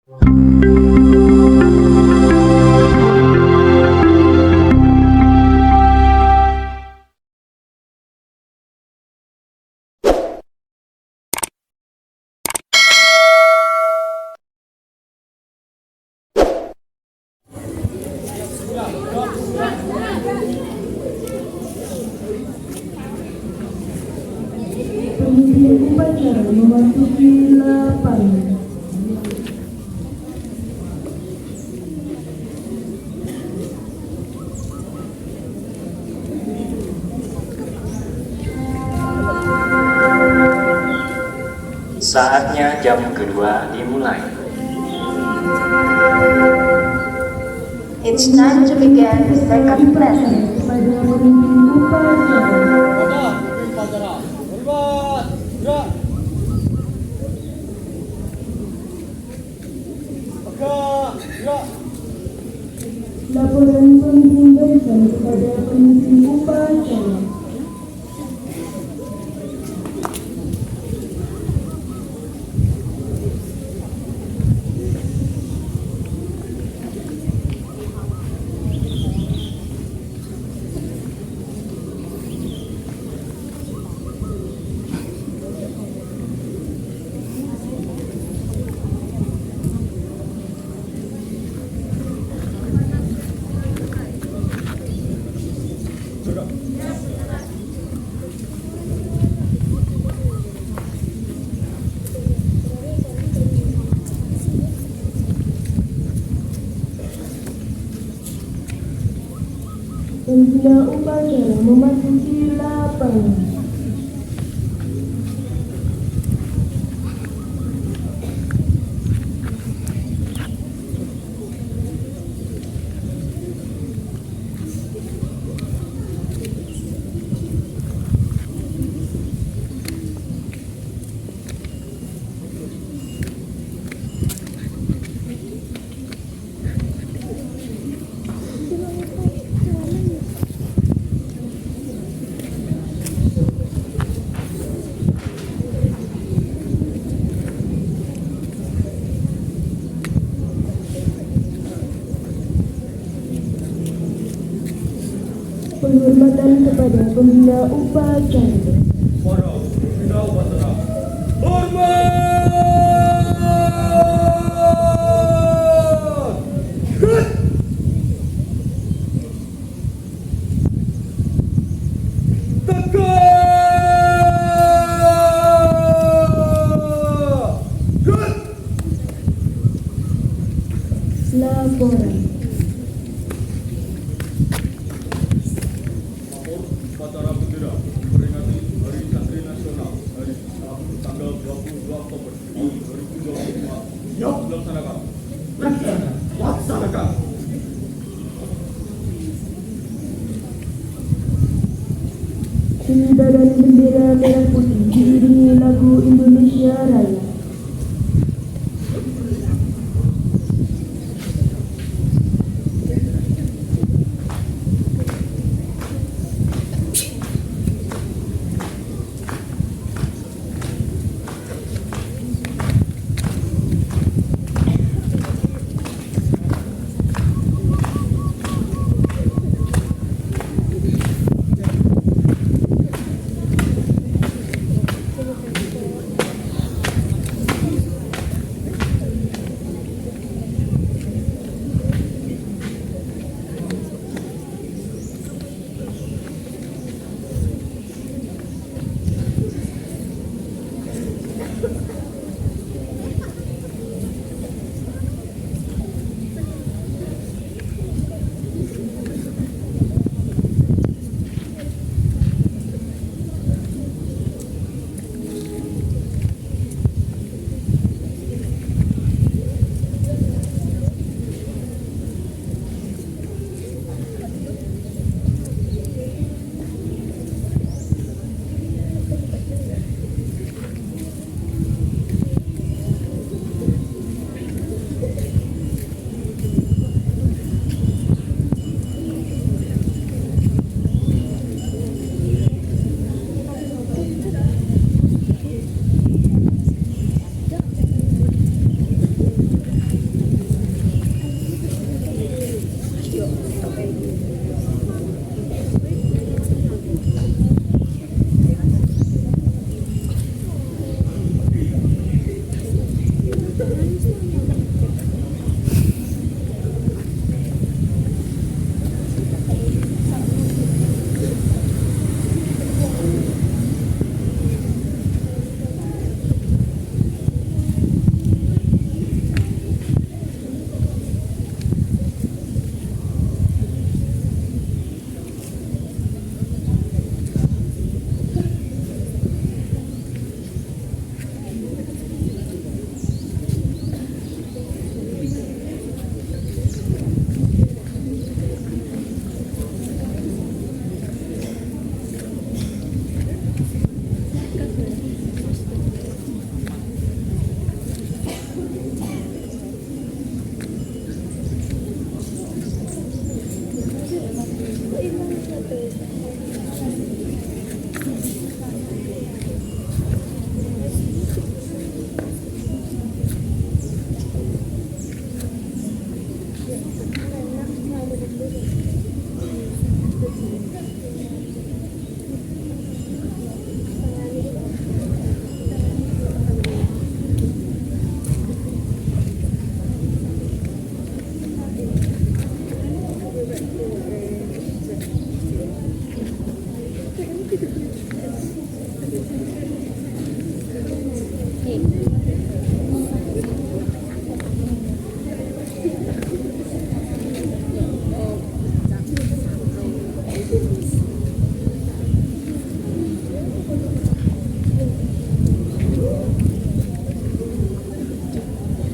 Pemimpin upacara memasuki lapangan. Saatnya jam kedua dimulai. It's time to begin the second lesson. Kepada pemimpin upacara. Laporan pemimpin barisan kepada pemimpin upacara. Pembina upacara memasuki lapangan. Penghormatan kepada pembina upacara. Para pembina upacara, hormat! Laporan. Upacara bendera memperingati Hari Santri Nasional hari Sabtu tanggal 22 Oktober 2025. Siap dilaksanakan. Laksanakan. Pengibaran bendera merah putih diiringi lagu Indonesia Raya.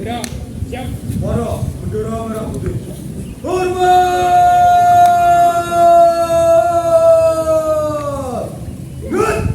Gerak, siap. Para bendera merah putih. Hormat! Good!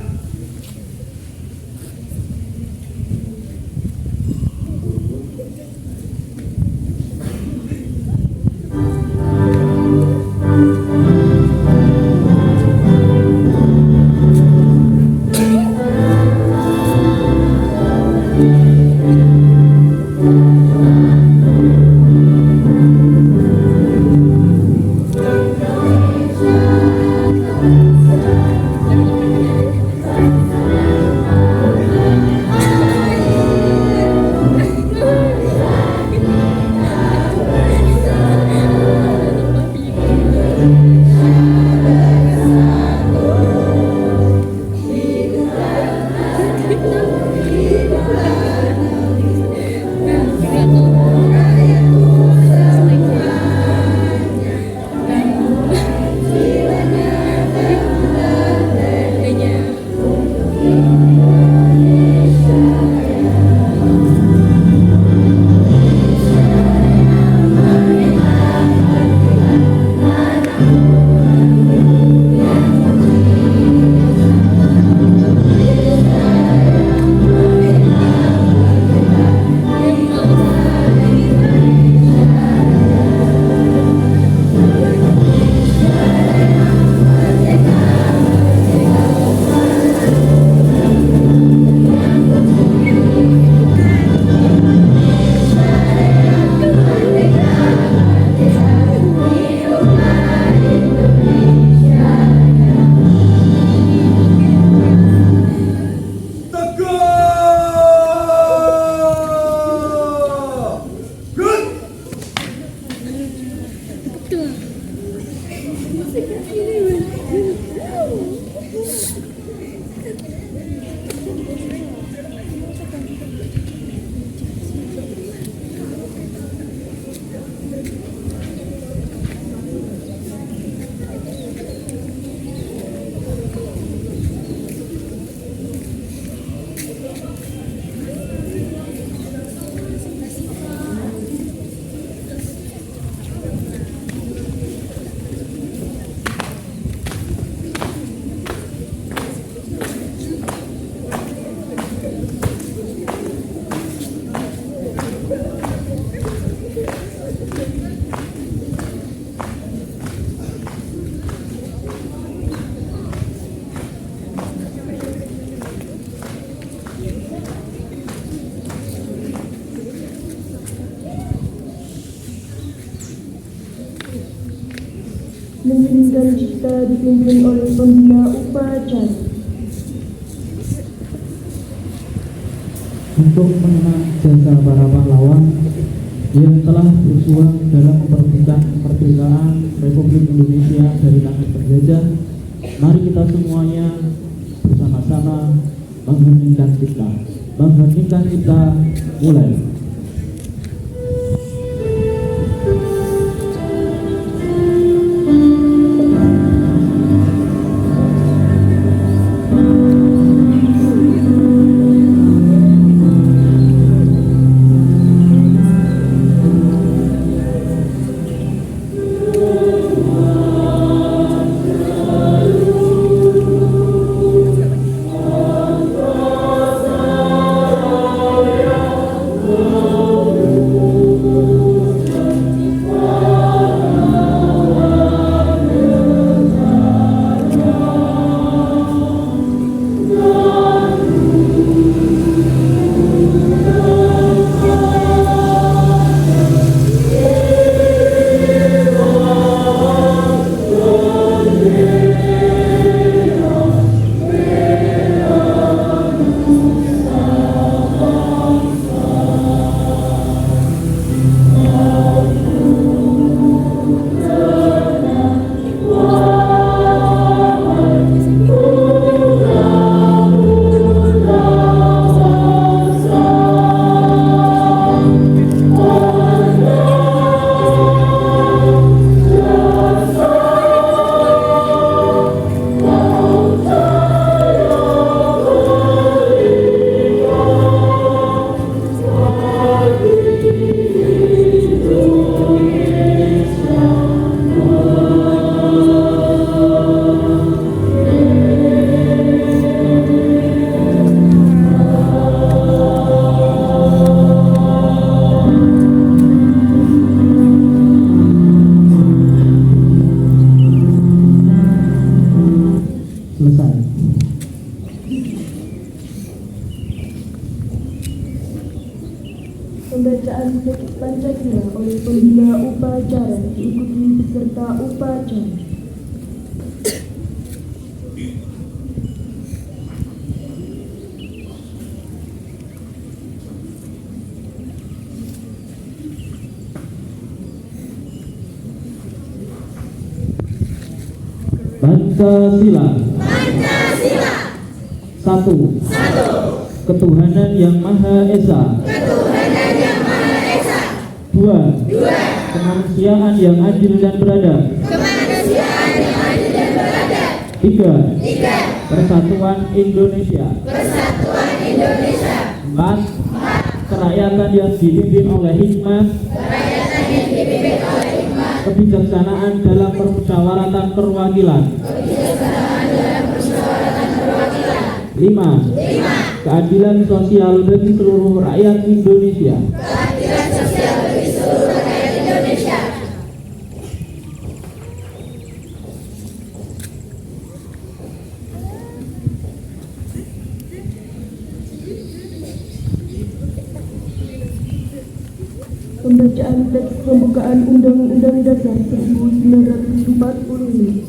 Menjadikan kita dipimpin oleh pembina upacara. Untuk mengenang jasa para pahlawan yang telah berjuang dalam memperebutkan kemerdekaan Republik Indonesia dari tangan penjajah, mari kita semuanya bersama-sama mengheningkan cipta. Mengheningkan cipta, mulai. Thank Pembacaan teks Pancasila oleh pembina upacara diikuti peserta upacara. Pancasila. Satu. Ketuhanan yang Maha Esa. Dua. Kemanusiaan yang adil dan beradab. Tiga. Persatuan Indonesia. Empat. Kerakyatan yang dipimpin oleh hikmah, kebijaksanaan dalam permusyawaratan perwakilan. 5. Keadilan sosial bagi seluruh rakyat Indonesia. Pembacaan teks pembukaan Undang-Undang Dasar 1945.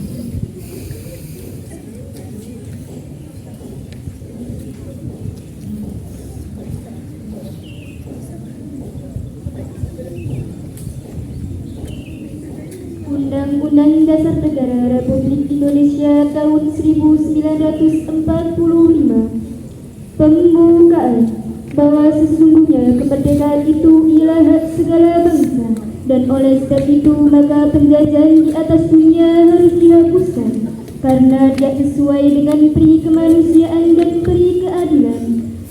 Undang-Undang Dasar Negara Republik Indonesia tahun 1945. Pembukaan. Bahwa sesungguhnya kemerdekaan itu ialah hak segala bangsa, dan oleh sebab itu maka penjajahan di atas dunia harus dihapuskan, karena dia sesuai dengan peri kemanusiaan dan peri keadilan.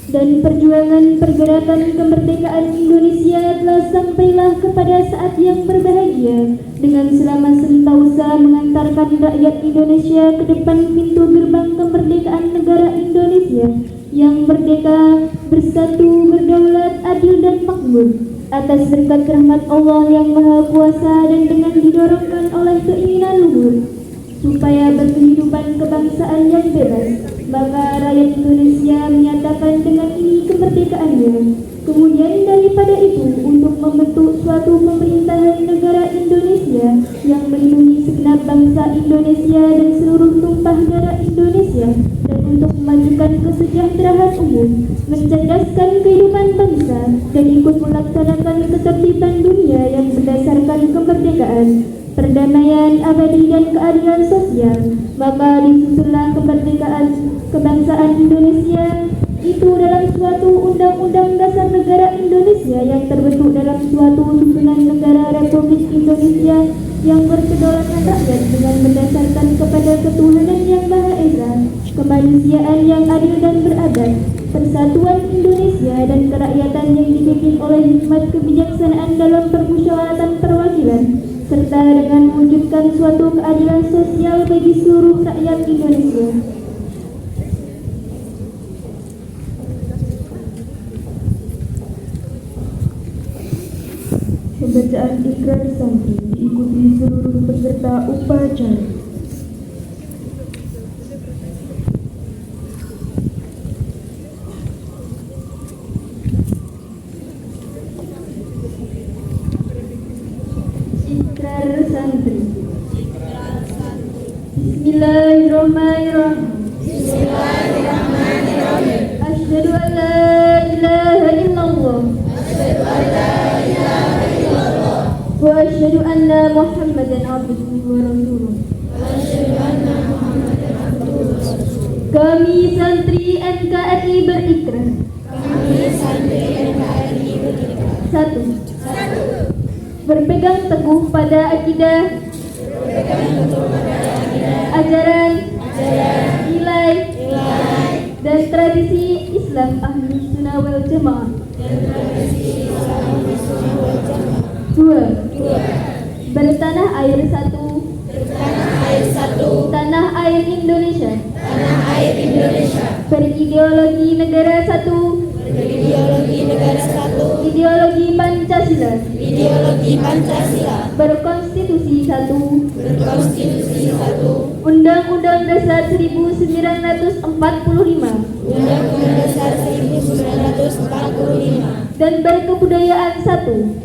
Dan perjuangan pergerakan kemerdekaan Indonesia telah sampailah kepada saat yang berbahagia, dengan selama sentausa mengantarkan rakyat Indonesia ke depan pintu gerbang kemerdekaan negara Indonesia yang merdeka, bersatu, berdaulat, adil dan makmur, atas berkat rahmat Allah yang Maha Kuasa dan dengan didorongkan oleh keinginan luhur supaya berkehidupan kebangsaan yang bebas, maka rakyat Indonesia menyatakan dengan ini kemerdekaannya. Kemudian daripada itu, untuk membentuk suatu pemerintahan negara Indonesia yang melindungi segenap bangsa Indonesia dan seluruh tumpah darah Indonesia, dan untuk memajukan kesejahteraan umum, mencerdaskan kehidupan bangsa, dan ikut melaksanakan ketertiban dunia yang berdasarkan kemerdekaan, perdamaian abadi dan keadilan sosial, maka disusunlah kemerdekaan kebangsaan Indonesia itu dalam suatu Undang-Undang Dasar Negara Indonesia yang terbentuk dalam suatu susunan negara Republik Indonesia yang berkedaulatan rakyat dengan berdasarkan kepada ketuhanan yang Maha Esa, kemanusiaan yang adil dan beradab, persatuan Indonesia dan kerakyatan yang dipimpin oleh hikmat kebijaksanaan dalam permusyawaratan perwakilan, serta dengan mewujudkan suatu keadilan sosial bagi seluruh rakyat Indonesia. Pembacaan ikrar santri diikuti seluruh peserta upacara. Ikrar santri. Bismillahirrahmanirrahim. Asyhadu an la ilaha illallah. Wa asyhadu anna Muhammadan abduhu wa rasuluh. Kami santri NKRI berikrar. 1. Berpegang teguh pada akidah, ajaran, nilai, dan tradisi Islam Ahlus Sunnah wal Jamaah. 2. Bertanah air satu, tanah air Indonesia, berideologi negara satu, ideologi Pancasila, berkonstitusi satu, Undang-Undang Dasar 1945, dan berkebudayaan satu,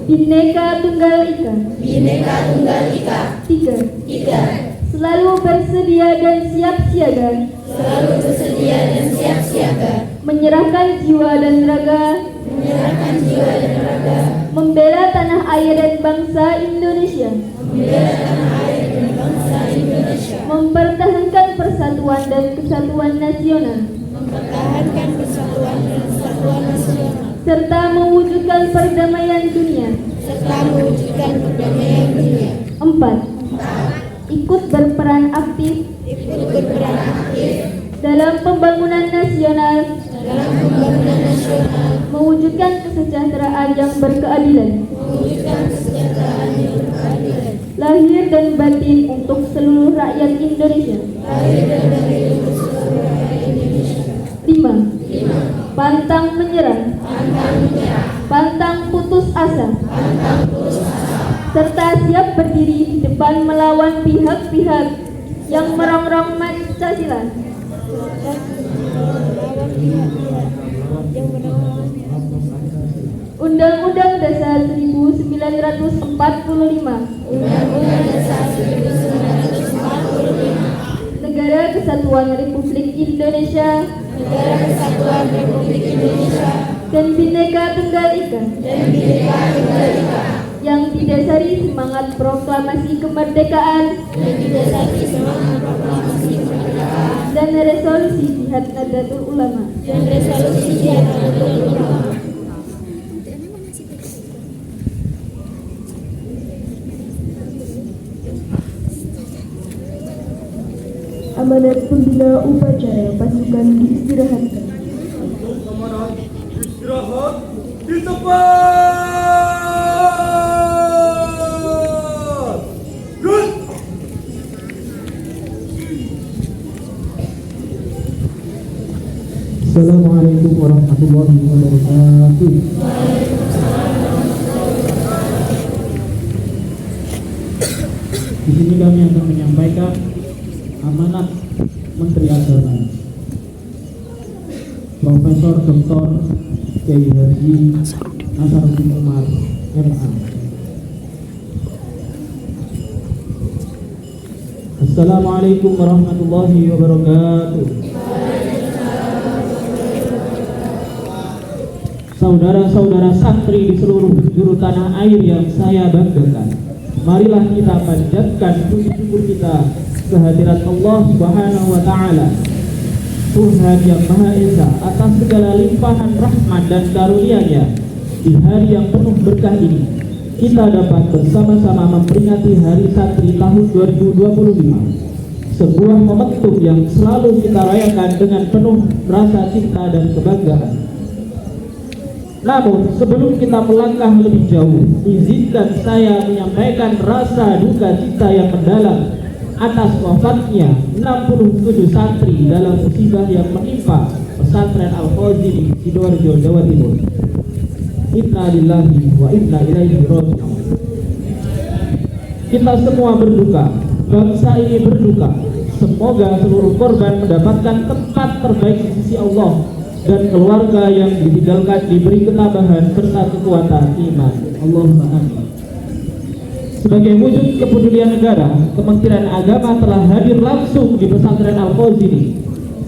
Bhinneka Tunggal Ika. Tiga, selalu bersedia dan siap siaga, menyerahkan jiwa dan raga, membela tanah air dan bangsa Indonesia, mempertahankan persatuan dan kesatuan nasional, serta mewujudkan perdamaian dunia. 4. Ikut berperan aktif dalam pembangunan nasional, mewujudkan kesejahteraan yang berkeadilan, lahir dan batin untuk seluruh rakyat Indonesia. 5. Pantang menyerah, pantang putus asa, serta siap berdiri di depan melawan pihak-pihak yang merongrong Pancasila. Undang-Undang Dasar 1945, Negara Kesatuan Republik Indonesia, dan Bhinneka Tunggal Ika, yang didasari semangat proklamasi kemerdekaan dan resolusi Jihad Nahdlatul Ulama. Amanat pembina upacara pasukan diistirahatkan. Untuk amanat istirahat di tempat. Good. Assalamualaikum warahmatullahi wabarakatuh. Di sini kami akan menyampaikan amanat Menteri Agama Profesor Dr. Kiai Haji Nasaruddin Umar MA. Assalamualaikum warahmatullahi wabarakatuh. Saudara-saudara santri di seluruh penjuru tanah air yang saya banggakan, marilah kita panjatkan puji syukur kita kehadirat Allah Subhanahu wa Ta'ala, Tuhan yang Maha Esa, atas segala limpahan rahmat dan karunia-Nya. Di hari yang penuh berkah ini, kita dapat bersama-sama memperingati Hari Santri tahun 2025, sebuah momentum yang selalu kita rayakan dengan penuh rasa cinta dan kebanggaan. Namun sebelum kita melangkah lebih jauh, izinkan saya menyampaikan rasa duka cita yang mendalam atas wafatnya 67 santri dalam musibah yang menimpa pesantren Al-Khazini Sidoarjo, Jawa Timur. Inna lillahi wa inna ilaihi raji'un. Kita semua berduka, bangsa ini berduka. Semoga seluruh korban mendapatkan tempat terbaik di sisi Allah dan keluarga yang ditinggalkan diberi ketabahan serta kekuatan iman. Allahumma amin. Sebagai wujud kepedulian negara, Kementerian Agama telah hadir langsung di pesantren Al-Khazini,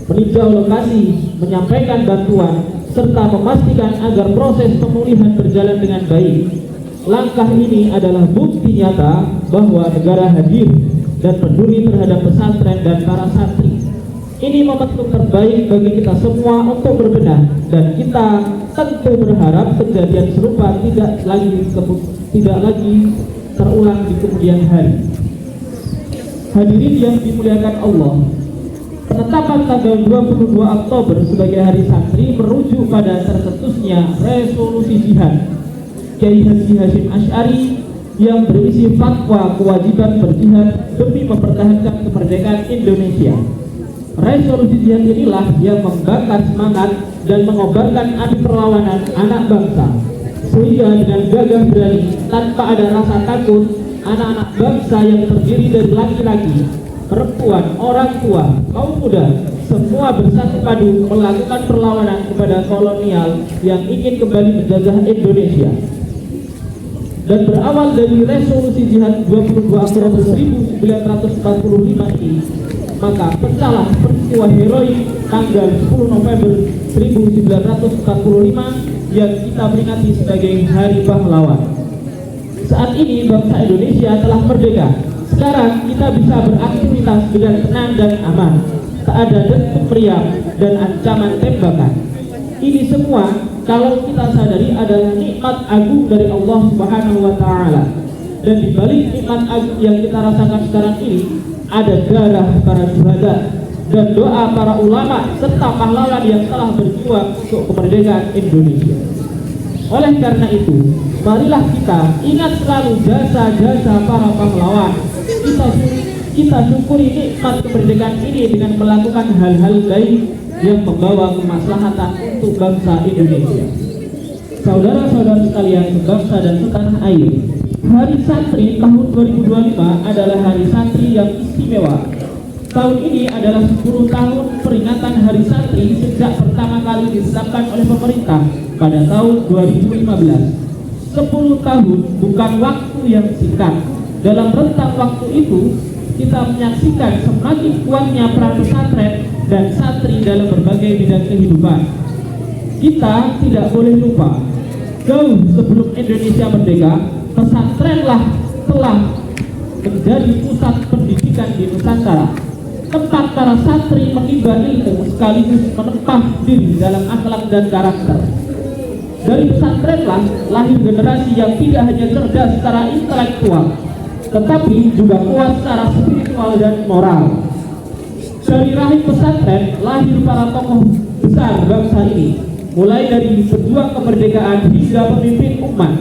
meninjau lokasi, menyampaikan bantuan, serta memastikan agar proses pemulihan berjalan dengan baik. Langkah ini adalah bukti nyata bahwa negara hadir dan peduli terhadap pesantren dan para santri. Ini momentum terbaik bagi kita semua untuk berbenah, dan kita tentu berharap kejadian serupa tidak lagi terulang di kemudian hari. Hadirin yang dimuliakan Allah, penetapan tanggal 22 Oktober sebagai Hari Santri merujuk pada tercetusnya resolusi jihad Kiai Haji Hashim Asy'ari yang berisi fatwa kewajiban berjihad demi mempertahankan kemerdekaan Indonesia. Resolusi jihad inilah yang membakar semangat dan mengobarkan api perlawanan anak bangsa, sehingga dengan gagah berani tanpa ada rasa takut, anak-anak bangsa yang terdiri dari laki-laki, perempuan, orang tua, kaum muda, semua bersatu padu melakukan perlawanan kepada kolonial yang ingin kembali menjajah Indonesia. Dan berawal dari resolusi jihad 22 Oktober 1945 ini, maka pecahlah peristiwa heroik tanggal 10 November 1945 yang kita peringati sebagai Hari Pahlawan. Saat ini bangsa Indonesia telah merdeka. Sekarang kita bisa beraktivitas dengan tenang dan aman. Tak ada dentuk meriam dan ancaman tembakan. Ini semua kalau kita sadari adalah nikmat agung dari Allah Subhanahu wa Ta'ala. Dan di balik nikmat agung yang kita rasakan sekarang ini ada darah para syuhada dan doa para ulama serta pahlawan yang telah berjuang untuk kemerdekaan Indonesia. Oleh karena itu, marilah kita ingat selalu jasa-jasa para pahlawan. Kita syukuri nikmat kemerdekaan ini dengan melakukan hal-hal baik yang membawa kemaslahatan untuk bangsa Indonesia. Saudara-saudara sekalian sebangsa dan setanah air, Hari Santri tahun 2025 adalah Hari Santri yang istimewa. Tahun ini adalah 10 tahun peringatan Hari Santri sejak pertama kali ditetapkan oleh pemerintah pada tahun 2015. 10 tahun bukan waktu yang singkat. Dalam rentang waktu itu, kita menyaksikan semakin kuatnya peran pesantren dan santri dalam berbagai bidang kehidupan. Kita tidak boleh lupa, jauh sebelum Indonesia merdeka, pesantrenlah telah menjadi pusat pendidikan di Nusantara, tempat para santri menimba ilmu sekaligus menempah diri dalam akhlak dan karakter. Dari pesantrenlah lahir generasi yang tidak hanya cerdas secara intelektual, tetapi juga kuat secara spiritual dan moral. Dari rahim pesantren lahir para tokoh besar bangsa ini, mulai dari pejuang kemerdekaan hingga pemimpin umat.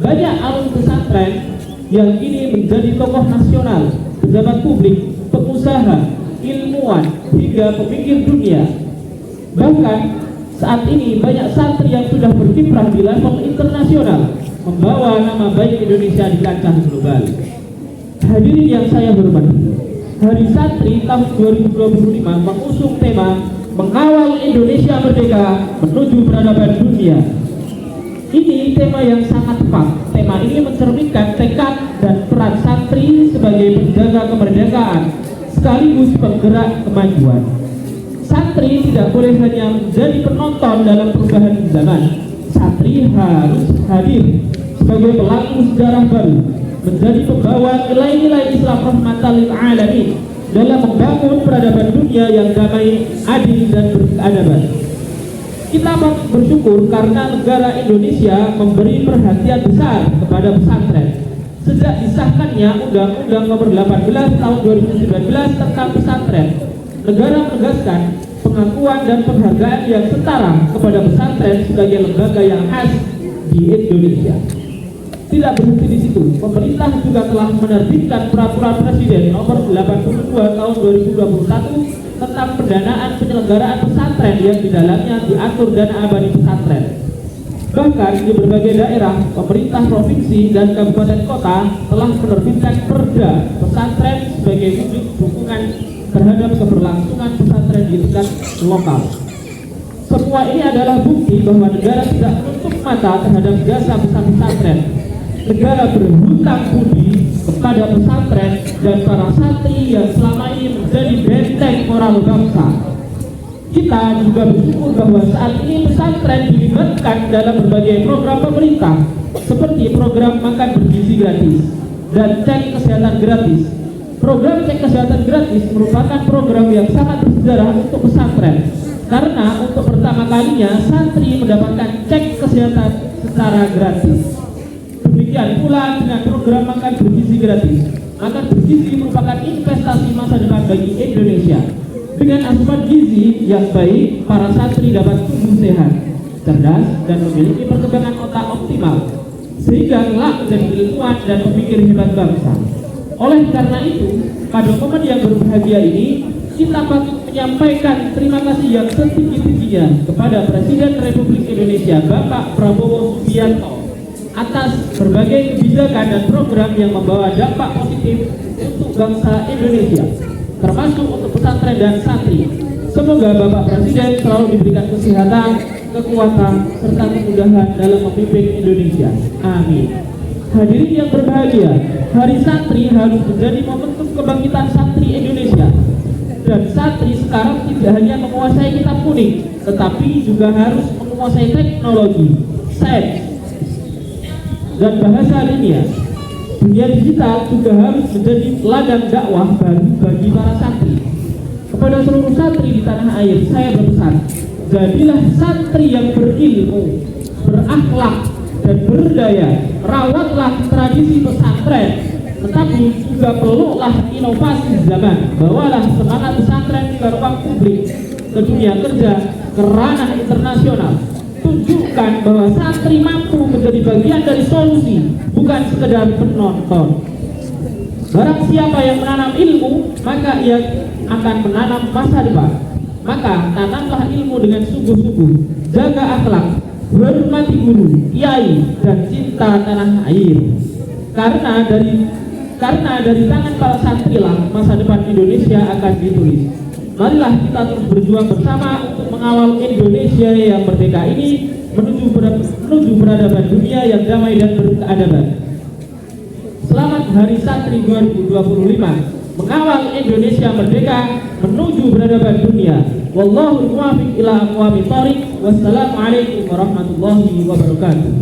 Banyak alumni pesantren yang kini menjadi tokoh nasional, pejabat publik, pengusaha, ilmuwan, hingga pemikir dunia. Bahkan saat ini banyak santri yang sudah berkiprah di level internasional, membawa nama baik Indonesia di kancah global. Hadirin yang saya hormati, Hari Santri tahun 2025 mengusung tema Mengawal Indonesia Merdeka Menuju Peradaban Dunia. Ini tema yang sangat tepat. Tema ini mencerminkan tekad dan peran santri sebagai penjaga kemerdekaan sekaligus penggerak kemajuan. Santri tidak boleh hanya menjadi penonton dalam perubahan zaman. Santri harus hadir sebagai pelaku sejarah baru, menjadi pembawa nilai-nilai Islam rahmatan lil alamin dalam membangun peradaban dunia yang damai, adil dan berkeadaban. Kita bersyukur karena negara Indonesia memberi perhatian besar kepada pesantren. Sejak disahkannya Undang-Undang Nomor 18 Tahun 2019 tentang pesantren, negara menegaskan pengakuan dan penghargaan yang setara kepada pesantren sebagai lembaga yang khas di Indonesia. Tidak berhenti di situ, pemerintah juga telah menerbitkan Peraturan Presiden Nomor 82 Tahun 2021 tentang pendanaan penyelenggaraan pesantren yang di dalamnya diatur dana abadi pesantren. Bahkan di berbagai daerah, pemerintah provinsi dan kabupaten kota telah menerbitkan perda pesantren sebagai wujud dukungan terhadap keberlangsungan pesantren di tingkat lokal. Semua ini adalah bukti bahwa negara tidak menutup mata terhadap jasa besar pesantren. Negara berhutang budi kepada pesantren dan para santri yang selama ini menjadi benteng moral bangsa. Kita juga bersyukur bahwa saat ini pesantren dilibatkan dalam berbagai program pemerintah seperti program makan bergizi gratis dan cek kesehatan gratis. Program cek kesehatan gratis merupakan program yang sangat bersejarah untuk pesantren karena untuk pertama kalinya santri mendapatkan cek kesehatan secara gratis. Demikian pula dengan program makan bergizi gratis. Makan bergizi merupakan investasi masa depan bagi Indonesia. Dengan asupan gizi yang baik, para santri dapat tumbuh sehat, cerdas, dan memiliki perkembangan otak optimal, sehingga kelak menjadi ilmuwan dan pemikir hebat bangsa. Oleh karena itu, pada momen yang berbahagia ini, kita patut menyampaikan terima kasih yang setinggi-tingginya kepada Presiden Republik Indonesia Bapak Prabowo Subianto atas berbagai kebijakan dan program yang membawa dampak positif untuk bangsa Indonesia, termasuk untuk pesantren dan santri. Semoga Bapak Presiden selalu diberikan kesehatan, kekuatan, serta kemudahan dalam memimpin Indonesia. Amin. Hadirin yang berbahagia, Hari Santri harus menjadi momentum kebangkitan santri Indonesia. Dan santri sekarang tidak hanya menguasai kitab kuning, tetapi juga harus menguasai teknologi, sains, dan bahasa dunia. Dunia digital juga harus menjadi ladang dakwah baru bagi para santri. Kepada seluruh santri di tanah air, saya berpesan, jadilah santri yang berilmu, berakhlak, dan berdaya. Rawatlah tradisi pesantren, tetapi juga peluklah inovasi zaman. Bawalah semangat pesantren ke ruang publik, ke dunia kerja, ke ranah internasional. Tunjukkan bahwa santri mampu menjadi bagian dari solusi, bukan sekedar penonton. Barang siapa yang menanam ilmu, maka ia akan menanam masa depan. Maka tanamlah ilmu dengan sungguh-sungguh, jaga akhlak, hormati guru, kiai, dan cinta tanah air. Karena dari tangan para santrilah masa depan Indonesia akan ditulis. Marilah kita terus berjuang bersama untuk mengawal Indonesia yang merdeka ini menuju peradaban dunia yang damai dan berkeadaban. Selamat Hari Santri 2025. Mengawal Indonesia merdeka menuju peradaban dunia. Wallahu muwaffiq ila aqwamit thoriq. Wassalamualaikum warahmatullahi wabarakatuh.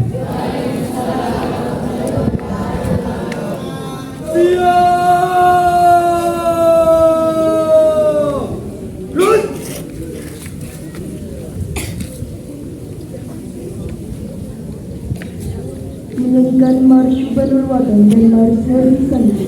Menyanyikan Marsh Banul Watan dan Marsh Hari Santri.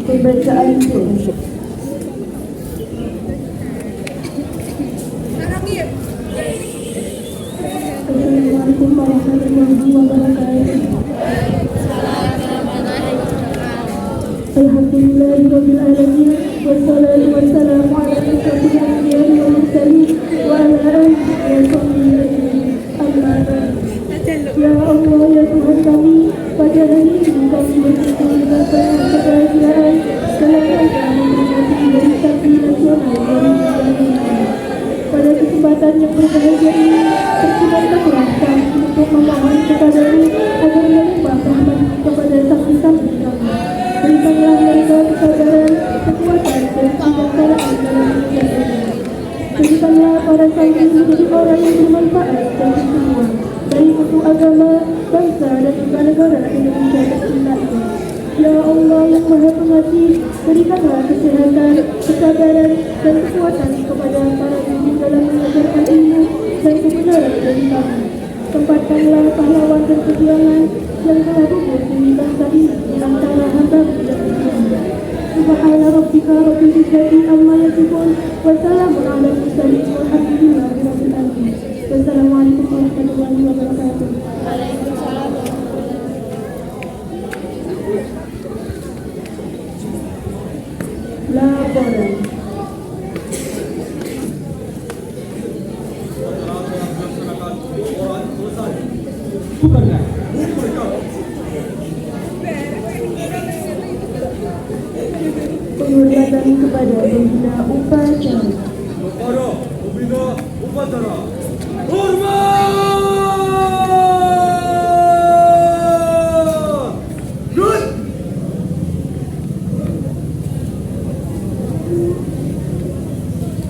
Pembacaan doa. Assalamualaikum warahmatullahi wabarakatuh. Alhamdulillahirabbil alamin wassalatu wassalamu ala asyrofil anbiya'i wal mursalin wa ala alihi wa sahbihi amma ba'd. Ya Allah, ya Tuhan kami, pada hari ini kami bersyukur dengan penuh kebahagiaan dalam kami memperingati Hari Santri Nasional 2023. Pada kesempatan yang berbahagia ini, perkenankanlah kami untuk memohon kepadamu agar melimpah rahmat kepada saksi-saksi kami. Berikanlah mereka kesabaran, kekuatan, dan kebijaksanaan dalam hidup ini. Berikanlah para santri menjadi orang yang bermanfaat bagi semua, dari suku agama, bangsa, dan juga negara Indonesia tercinta ini. Ya Allah yang Maha Pengasih, berikanlah kesehatan, kesabaran, dan kekuatan kepada para guru dalam mengajarkan ilmu dan kebenaran dari kami. Tempatkanlah pahlawan dan perjuangan yang telah gugur di bangsa ini di antara hamba-Mu dan umatmu. Subhana rabbika rabbil izzati amma yasifun wa salamun ala mursalin walhamdulillahi rabbil alamin. Wassalamualaikum warahmatullahi wabarakatuh. Laporan. Bukankah? Penghormatan kepada pembina upacara. Para pembina upacara, hormat! Good!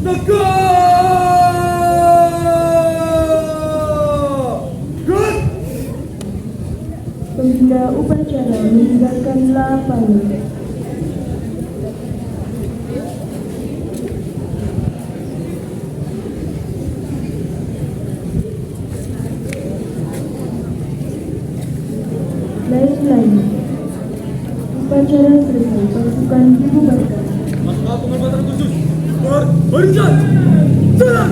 Tegak! Good! Pembina upacara meninggalkan lapangan. Lain-lain. Upacara selesai, pasukan dibubarkan. Masalah penghormatan khusus. Barisan! Jalan!